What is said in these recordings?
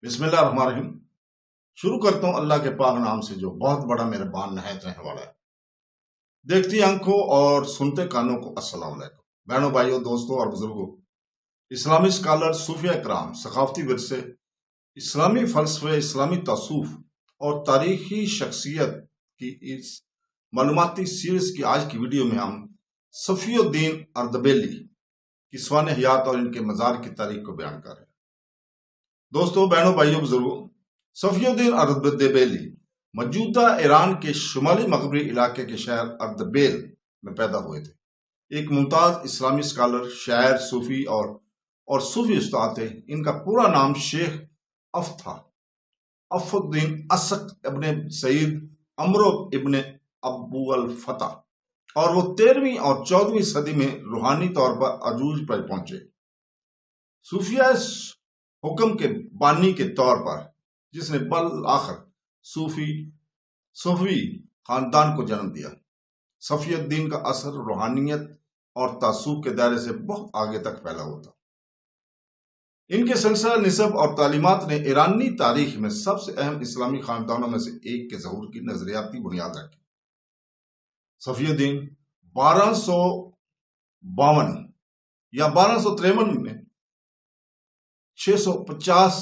بسم اللہ الرحمن الرحیم۔ شروع کرتا ہوں اللہ کے پاک نام سے جو بہت بڑا مہربان نہایت رہنے والا ہے۔ دیکھتی آنکھوں اور سنتے کانوں کو السلام علیکم۔ بہنوں، بھائیوں، دوستوں اور بزرگوں، اسلامی اسکالر، صوفیہ کرام، ثقافتی ورثے، اسلامی فلسفے، اسلامی تصوف اور تاریخی شخصیت کی اس معلوماتی سیریز کی آج کی ویڈیو میں ہم صفی الدین اردبیلی کی سوانح حیات اور ان کے مزار کی تاریخ کو بیان کر رہے ہیں۔ دوستوں، بہنوں، بھائیوں، بزرگوں، صفی الدین اردبیلی موجودہ ایران کے شمالی مغربی علاقے کے شہر اردبیل میں پیدا ہوئے تھے۔ ایک ممتاز اسلامی اسکالر، شاعر، صوفی اور صوفی استاد تھے۔ ان کا پورا نام شیخ اف تھا، اف الدین اسق ابن سعید عمرو ابن ابو الفتح، اور وہ 13ویں اور 14ویں صدی میں روحانی طور پر عروج پر پہنچے۔ صوفیہ حکم کے بانی کے طور پر، جس نے بالآخر صوفی خاندان کو جنم دیا۔ صفی الدین کا اثر روحانیت اور تعصب کے دائرے سے بہت آگے تک پھیلا ہوا تھا۔ ان کے سلسلہ نسب اور تعلیمات نے ایرانی تاریخ میں سب سے اہم اسلامی خاندانوں میں سے ایک کے ظہور کی نظریاتی بنیاد رکھی۔ صفی الدین 1252 یا 1253 میں 650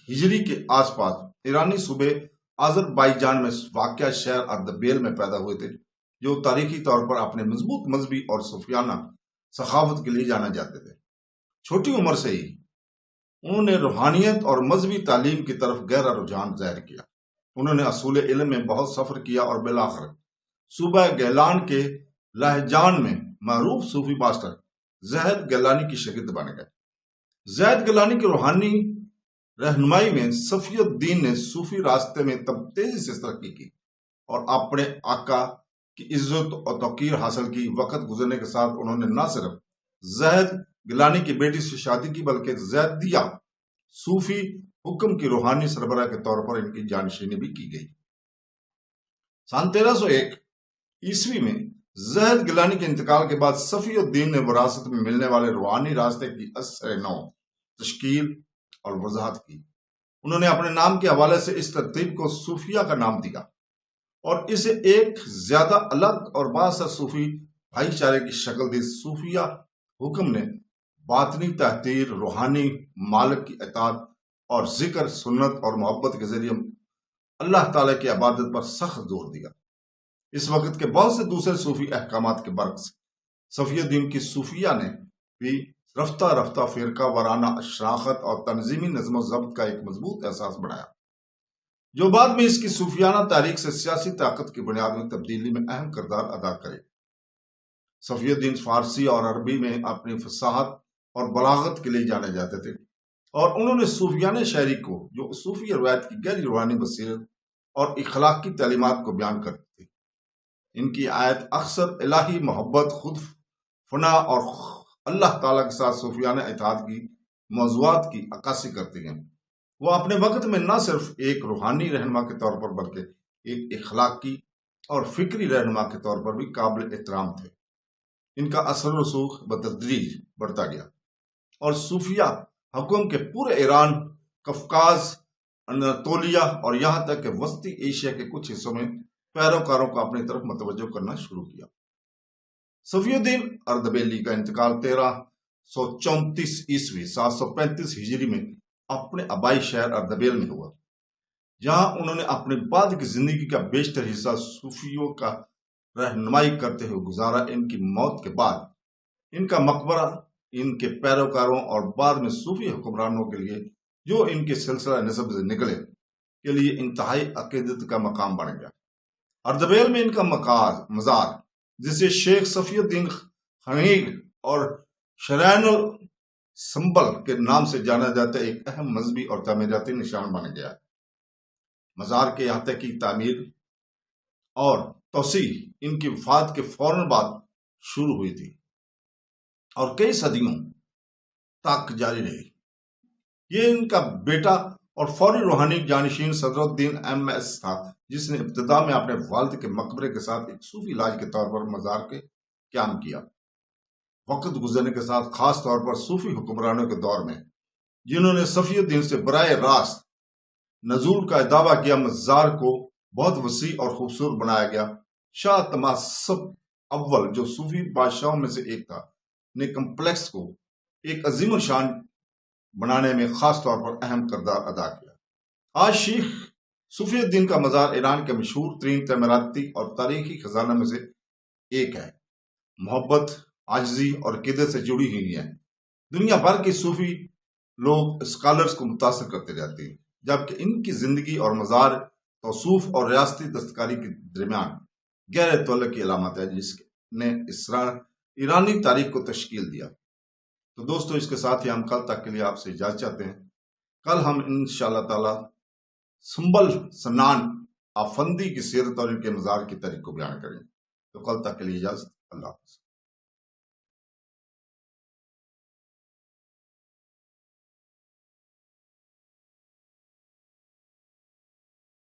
ہجری کے آس پاس ایرانی صوبے آذربائیجان میں واقع شہر اردبیل میں پیدا ہوئے تھے، جو تاریخی طور پر اپنے مضبوط مذہبی اور صوفیانہ ثقافت کے لیے جانے جاتے تھے۔ چھوٹی عمر سے ہی انہوں نے روحانیت اور مذہبی تعلیم کی طرف گہرا رجحان ظاہر کیا۔ انہوں نے اصول علم میں بہت سفر کیا اور بالآخر صوبہ گیلان کے لاہجان میں معروف صوفی ماسٹر زید گیلانی کی شاگرد بن گئے۔ زید گیلانی کی روحانی رہنمائی میں صفی الدین نے صوفی راستے میں تب تیزی سے ترقی کی اور اپنے آقا کی عزت اور توقیر حاصل کی۔ وقت گزرنے کے ساتھ انہوں نے نہ صرف زید گیلانی کی بیٹی سے شادی کی، بلکہ زیدیہ صوفی حکم کی روحانی سربراہ کے طور پر ان کی جانشینی بھی کی گئی۔ سن 1301 عیسوی میں زید گیلانی کے انتقال کے بعد صفی الدین نے وراثت میں ملنے والے روحانی راستے کی اثر نو تشکیل اور وضاحت کی۔ انہوں نے اپنے نام کے حوالے سے اس ترتیب کو صوفیہ کا نام دیا اور اسے ایک زیادہ الگ اور بااثر صوفی بھائی چارے کی شکل دی۔ صوفیہ حکم نے باطنی تحریر، روحانی مالک کی اطاعت اور ذکر، سنت اور محبت کے ذریعے اللہ تعالیٰ کی عبادت پر سخت زور دیا۔ اس وقت کے بہت سے دوسرے صوفی احکامات کے برعکس صفی الدین کی صوفیہ نے بھی رفتہ رفتہ فرقہ وارانہ شناخت اور تنظیمی نظم و ضبط کا ایک مضبوط احساس بنایا، جو بعد میں اس کی صوفیانہ تاریخ سے سیاسی طاقت کی بنیاد میں تبدیلی میں اہم کردار ادا کرے۔ صفی الدین فارسی اور عربی میں اپنی فصاحت اور بلاغت کے لیے جانے جاتے تھے، اور انہوں نے صوفیانہ شاعری کو، جو صوفی روایت کی گہری روحانی بصیرت اور اخلاقی تعلیمات کو بیان کرتی تھی۔ ان کی آیت اکثر الہی محبت، خود فنا اور اللہ تعالیٰ کے ساتھ صوفیانہ اتحاد کی موضوعات کی عکاسی کرتی ہیں۔ وہ اپنے وقت میں نہ صرف ایک روحانی رہنما کے طور پر بلکہ ایک اخلاقی اور فکری رہنما کے طور پر بھی قابل احترام تھے۔ ان کا اثر و رسوخ بتدریج بڑھتا گیا اور صوفیہ حکم کے پورے ایران، قفقاز، اناتولیا اور یہاں تک کہ وسطی ایشیا کے کچھ حصوں میں پیروکاروں کو اپنی طرف متوجہ کرنا شروع کیا۔ صفی الدین اردبیلی کا انتقال 1334 عیسوی 735 ہجری میں اپنے آبائی شہر اردبیل میں ہوا، جہاں انہوں نے اپنے بعد کی زندگی کا بیشتر حصہ صوفیوں کا رہنمائی کرتے ہوئے گزارا۔ ان کی موت کے بعد ان کا مقبرہ ان کے پیروکاروں اور بعد میں صوفی حکمرانوں کے لیے، جو ان کے سلسلہ نسب سے نکلے، کے لیے انتہائی عقیدت کا مقام بن گیا۔ اردبیل میں ان کا مزار، جسے شیخ صفی الدین خنیگ اور شرائن السنبل کے نام سے جانا جاتا ہے، ایک اہم مذہبی اور تعمیراتی نشان بن گیا۔ مزار کے احاطے کی تعمیر اور توسیع ان کی وفات کے فوراً بعد شروع ہوئی تھی اور کئی صدیوں تک جاری رہی۔ یہ ان کا بیٹا اور فوری روحانی جانشین صدر الدین MS تھا، جس نے ابتدا میں اپنے والد کے مقبرے کے ساتھ ایک صوفی لاج کے طور پر مزار کے قیام کیا۔ وقت گزرنے کے ساتھ، خاص طور پر صوفی حکمرانوں کے دور میں، جنہوں نے صفی الدین سے براہ راست نزول کا دعویٰ کیا مزار کو بہت وسیع اور خوبصورت بنایا گیا۔ شاہ تماسب اول جو صوفی بادشاہوں میں سے ایک تھا نے کمپلیکس کو ایک عظیم الشان بنانے میں خاص طور پر اہم کردار ادا کیا۔ آج شیخ صفی الدین کا مزار ایران کے مشہور ترین تعمیراتی اور تاریخی خزانہ میں سے ایک ہے۔ محبت، عاجزی اور عقیدت سے جڑی ہوئی ہیں۔ دنیا بھر کے صوفی لوگ اسکالرز کو متاثر کرتے رہتے ہیں، جبکہ ان کی زندگی اور مزار توصوف اور ریاستی دستکاری کے درمیان گہرے تعلق کی علامت ہے، جس نے ایرانی تاریخ کو تشکیل دیا۔ تو دوستو، اس کے ساتھ ہی ہم کل تک کے لیے آپ سے اجازت چاہتے ہیں۔ کل ہم انشاءاللہ تعالی سنبل سنان آفندی کی سیرت اور ان کے مزار کی تاریخ کو بیان کریں۔ تو کل تک کے لیے اجازت، اللہ حافظ۔